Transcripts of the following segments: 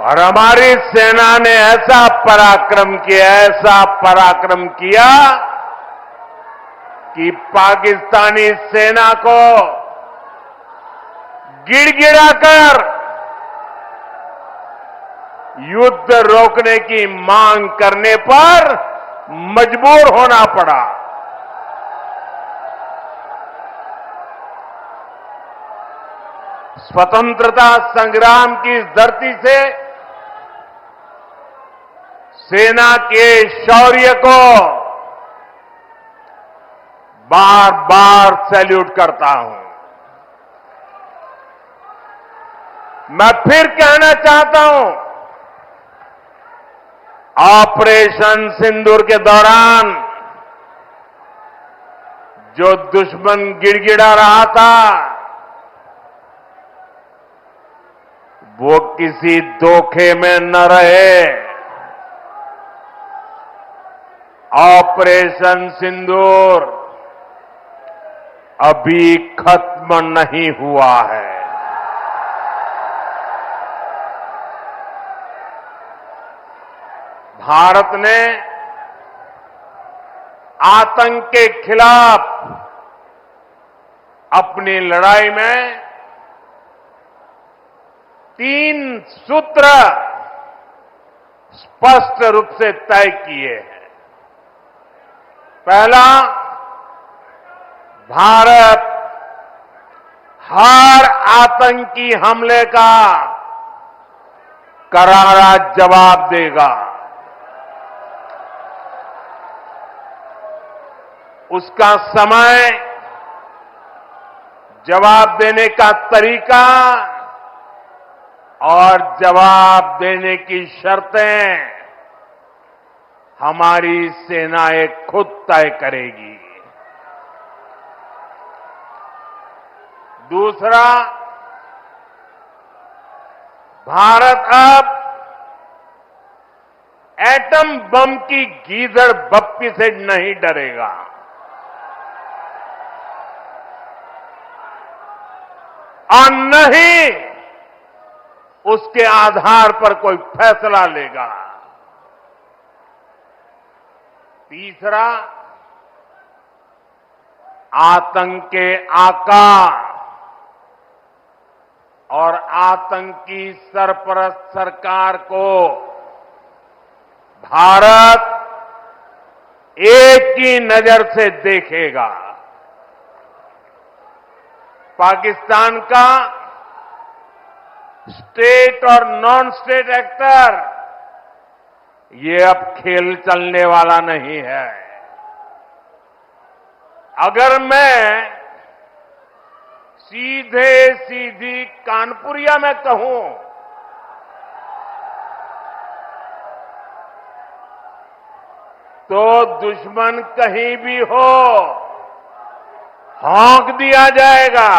और हमारी सेना ने ऐसा पराक्रम किया कि पाकिस्तानी सेना को गिड़गिड़ाकर युद्ध रोकने की मांग करने पर मजबूर होना पड़ा। स्वतंत्रता संग्राम की इस धरती से सेना के शौर्य को बार बार सैल्यूट करता हूं। मैं फिर कहना चाहता हूं, ऑपरेशन सिंदूर के दौरान जो दुश्मन गिड़गिड़ा रहा था, वो किसी धोखे में न रहे। ऑपरेशन सिंदूर अभी खत्म नहीं हुआ है। भारत ने आतंक के खिलाफ अपनी लड़ाई में 3 सूत्र स्पष्ट रूप से तय किए हैं। पहला, भारत हर आतंकी हमले का करारा जवाब देगा। उसका समय, जवाब देने का तरीका और जवाब देने की शर्तें हमारी सेनाएं खुद तय करेगी। दूसरा, भारत अब एटम बम की गीदड़ बप्पी से नहीं डरेगा। और न ही उसके आधार पर कोई फैसला लेगा। तीसरा, आतंक के आका और आतंकी सरपरस्त सरकार को भारत एक ही नजर से देखेगा। पाकिस्तान का स्टेट और नॉन स्टेट एक्टर, ये अब खेल चलने वाला नहीं है। अगर मैं सीधी कानपुरिया में कहूं तो दुश्मन कहीं भी हो, हौंक दिया जाएगा।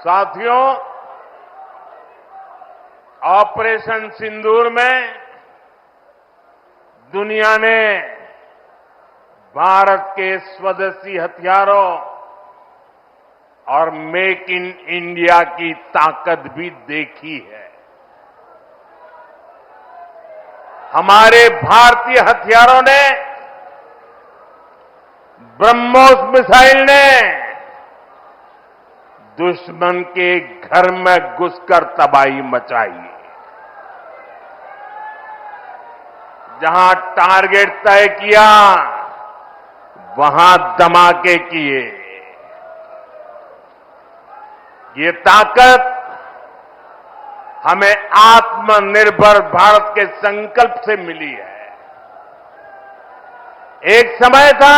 साथियों, ऑपरेशन सिंदूर में दुनिया ने भारत के स्वदेशी हथियारों और मेक इन इंडिया की ताकत भी देखी है। हमारे भारतीय हथियारों ने, ब्रह्मोस मिसाइल ने दुश्मन के घर में घुसकर तबाही मचाई। जहां टारगेट तय किया, वहां धमाके किए। ये ताकत हमें आत्मनिर्भर भारत के संकल्प से मिली है। एक समय था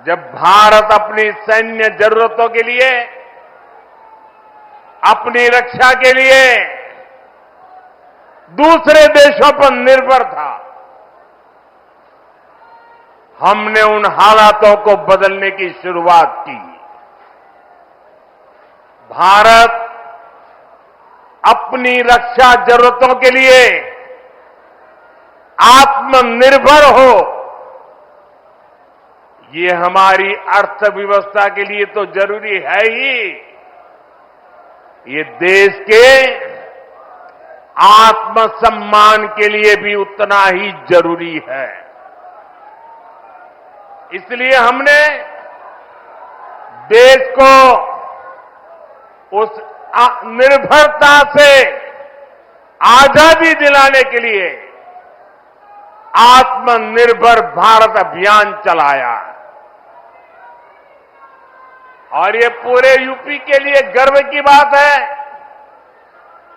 जब भारत अपनी सैन्य जरूरतों के लिए, अपनी रक्षा के लिए दूसरे देशों पर निर्भर था। हमने उन हालातों को बदलने की शुरुआत की। भारत अपनी रक्षा जरूरतों के लिए आत्मनिर्भर हो, ये हमारी अर्थव्यवस्था के लिए तो जरूरी है ही, ये देश के आत्मसम्मान के लिए भी उतना ही जरूरी है। इसलिए हमने देश को उस निर्भरता से आजादी दिलाने के लिए आत्मनिर्भर भारत अभियान चलाया और ये पूरे यूपी के लिए गर्व की बात है।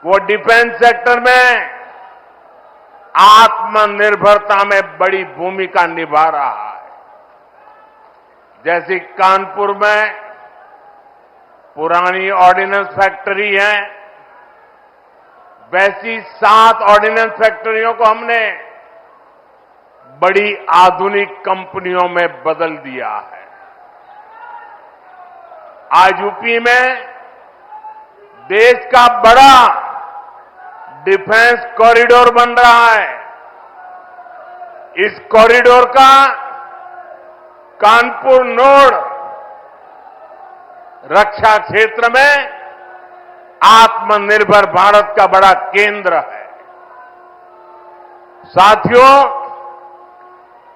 वो डिफेंस सेक्टर में आत्मनिर्भरता में बड़ी भूमिका निभा रहा है। जैसे कानपुर में पुरानी ऑर्डिनेंस फैक्ट्री है, वैसी 7 ऑर्डिनेंस फैक्ट्रियों को हमने बड़ी आधुनिक कंपनियों में बदल दिया है। आज यूपी में देश का बड़ा डिफेंस कॉरिडोर बन रहा है। इस कॉरिडोर का कानपुर नोड रक्षा क्षेत्र में आत्मनिर्भर भारत का बड़ा केंद्र है। साथियों,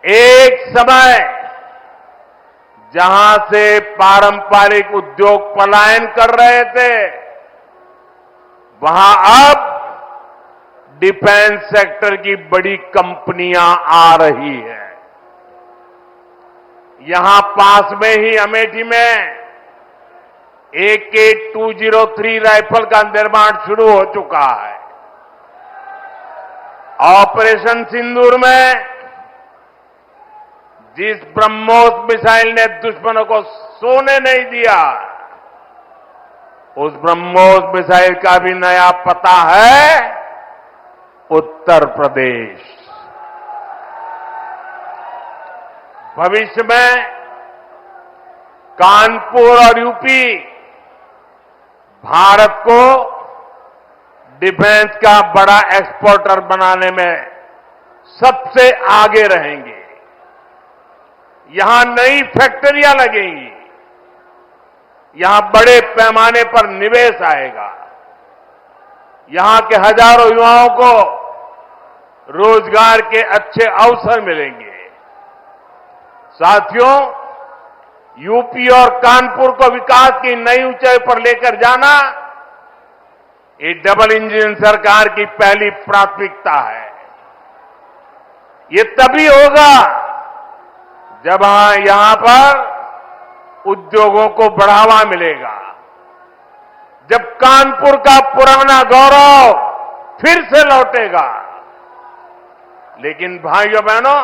एक समय जहां से पारंपरिक उद्योग पलायन कर रहे थे, वहां अब डिफेंस सेक्टर की बड़ी कंपनियां आ रही हैं। यहां पास में ही अमेठी में AK-203 राइफल का निर्माण शुरू हो चुका है। ऑपरेशन सिंदूर में जिस ब्रह्मोस मिसाइल ने दुश्मनों को सोने नहीं दिया, उस ब्रह्मोस मिसाइल का भी नया पता है उत्तर प्रदेश। भविष्य में कानपुर और यूपी भारत को डिफेंस का बड़ा एक्सपोर्टर बनाने में सबसे आगे रहेंगे। यहां नई फैक्ट्रियां लगेंगी, यहां बड़े पैमाने पर निवेश आएगा, यहां के हजारों युवाओं को रोजगार के अच्छे अवसर मिलेंगे। साथियों, यूपी और कानपुर को विकास की नई ऊंचाई पर लेकर जाना ये डबल इंजन सरकार की पहली प्राथमिकता है। ये तभी होगा जब यहां पर उद्योगों को बढ़ावा मिलेगा, जब कानपुर का पुराना गौरव फिर से लौटेगा। लेकिन भाइयों बहनों,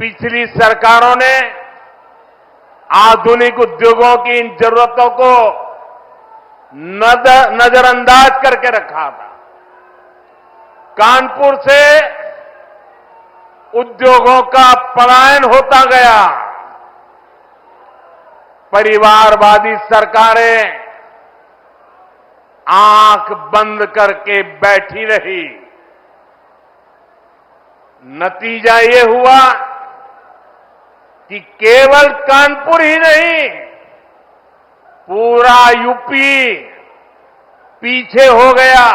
पिछली सरकारों ने आधुनिक उद्योगों की इन जरूरतों को नजरअंदाज करके रखा था। कानपुर से उद्योगों का पलायन होता गया। परिवारवादी सरकारें आंख बंद करके बैठी रही। नतीजा ये हुआ कि केवल कानपुर ही नहीं, पूरा यूपी पीछे हो गया।